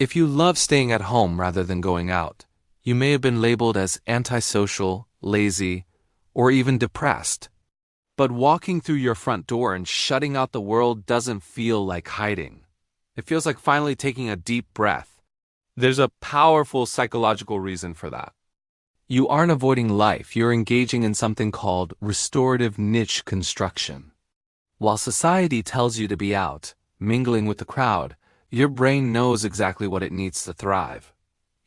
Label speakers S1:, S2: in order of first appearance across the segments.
S1: If you love staying at home rather than going out, you may have been labeled as antisocial, lazy, or even depressed. But walking through your front door and shutting out the world doesn't feel like hiding. It feels like finally taking a deep breath. There's a powerful psychological reason for that. You aren't avoiding life, you're engaging in something called restorative niche construction. While society tells you to be out, mingling with the crowd, your brain knows exactly what it needs to thrive.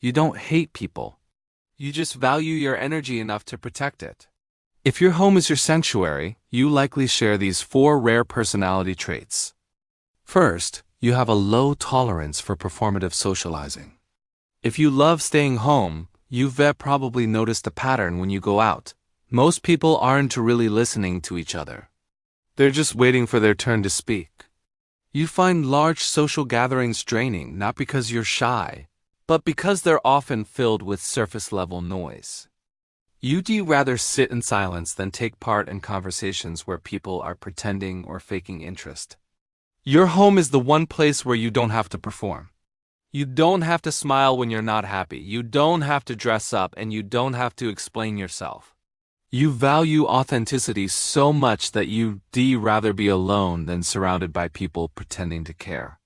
S1: You don't hate people. You just value your energy enough to protect it. If your home is your sanctuary, you likely share these 4 rare personality traits. First, you have a low tolerance for performative socializing. If you love staying home, you've probably noticed a pattern when you go out. Most people aren't really listening to each other. They're just waiting for their turn to speak. You find large social gatherings draining not because you're shy, but because they're often filled with surface-level noise. You'd rather sit in silence than take part in conversations where people are pretending or faking interest. Your home is the one place where you don't have to perform. You don't have to smile when you're not happy. You don't have to dress up, and you don't have to explain yourself. You value authenticity so much that you'd rather be alone than surrounded by people pretending to care.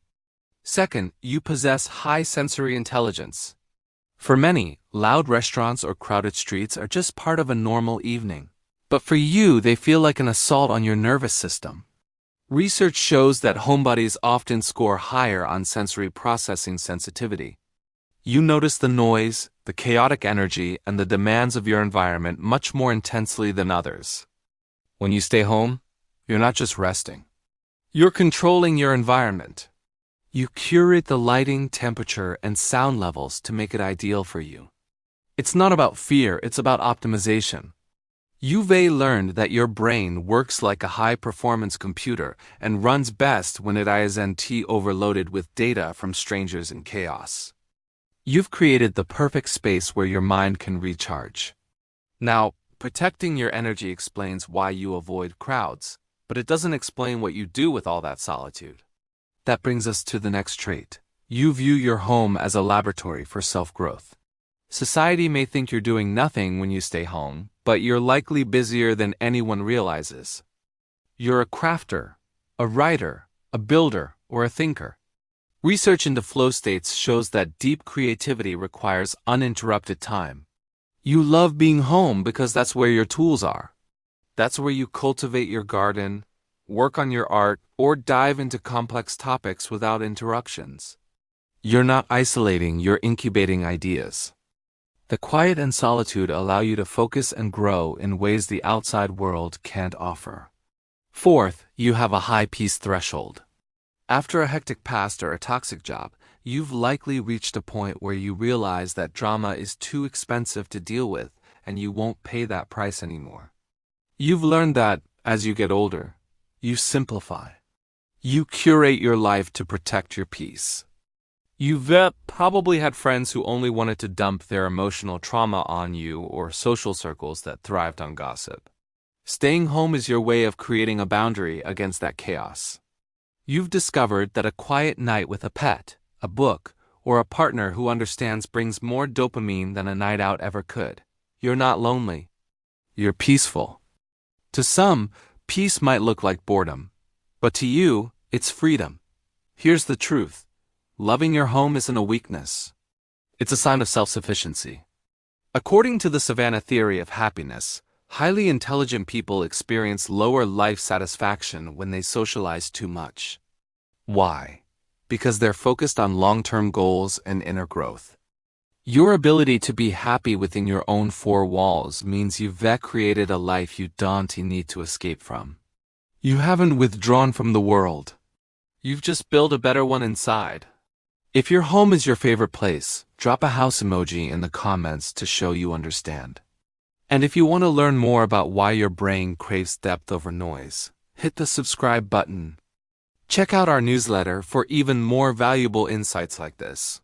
S1: Second, you possess high sensory intelligence. For many, loud restaurants or crowded streets are just part of a normal evening. But for you, they feel like an assault on your nervous system. Research shows that homebodies often score higher on sensory processing sensitivity. You notice the noise, the chaotic energy, and the demands of your environment much more intensely than others. When you stay home, you're not just resting. You're controlling your environment. You curate the lighting, temperature, and sound levels to make it ideal for you. It's not about fear, it's about optimization. You've learned that your brain works like a high-performance computer and runs best when it isn't overloaded with data from strangers and chaos. You've created the perfect space where your mind can recharge. Now, protecting your energy explains why you avoid crowds, but it doesn't explain what you do with all that solitude. That brings us to the next trait. You view your home as a laboratory for self-growth. Society may think you're doing nothing when you stay home, but you're likely busier than anyone realizes. You're a crafter, a writer, a builder, or a thinker. Research into flow states shows that deep creativity requires uninterrupted time. You love being home because that's where your tools are. That's where you cultivate your garden, work on your art, or dive into complex topics without interruptions. You're not isolating, you're incubating ideas. The quiet and solitude allow you to focus and grow in ways the outside world can't offer. Fourth, you have a high peace threshold. After a hectic past or a toxic job, you've likely reached a point where you realize that drama is too expensive to deal with and you won't pay that price anymore. You've learned that, as you get older, you simplify. You curate your life to protect your peace. You've probably had friends who only wanted to dump their emotional trauma on you or social circles that thrived on gossip. Staying home is your way of creating a boundary against that chaos. You've discovered that a quiet night with a pet, a book, or a partner who understands brings more dopamine than a night out ever could. You're not lonely. You're peaceful. To some, peace might look like boredom, but to you, it's freedom. Here's the truth. Loving your home isn't a weakness. It's a sign of self-sufficiency. According to the Savannah theory of happiness, highly intelligent people experience lower life satisfaction when they socialize too much. Why? Because they're focused on long-term goals and inner growth. Your ability to be happy within your own 4 walls means you've created a life you don't need to escape from. You haven't withdrawn from the world. You've just built a better one inside. If your home is your favorite place, drop a house emoji in the comments to show you understand. And if you want to learn more about why your brain craves depth over noise, hit the subscribe button. Check out our newsletter for even more valuable insights like this.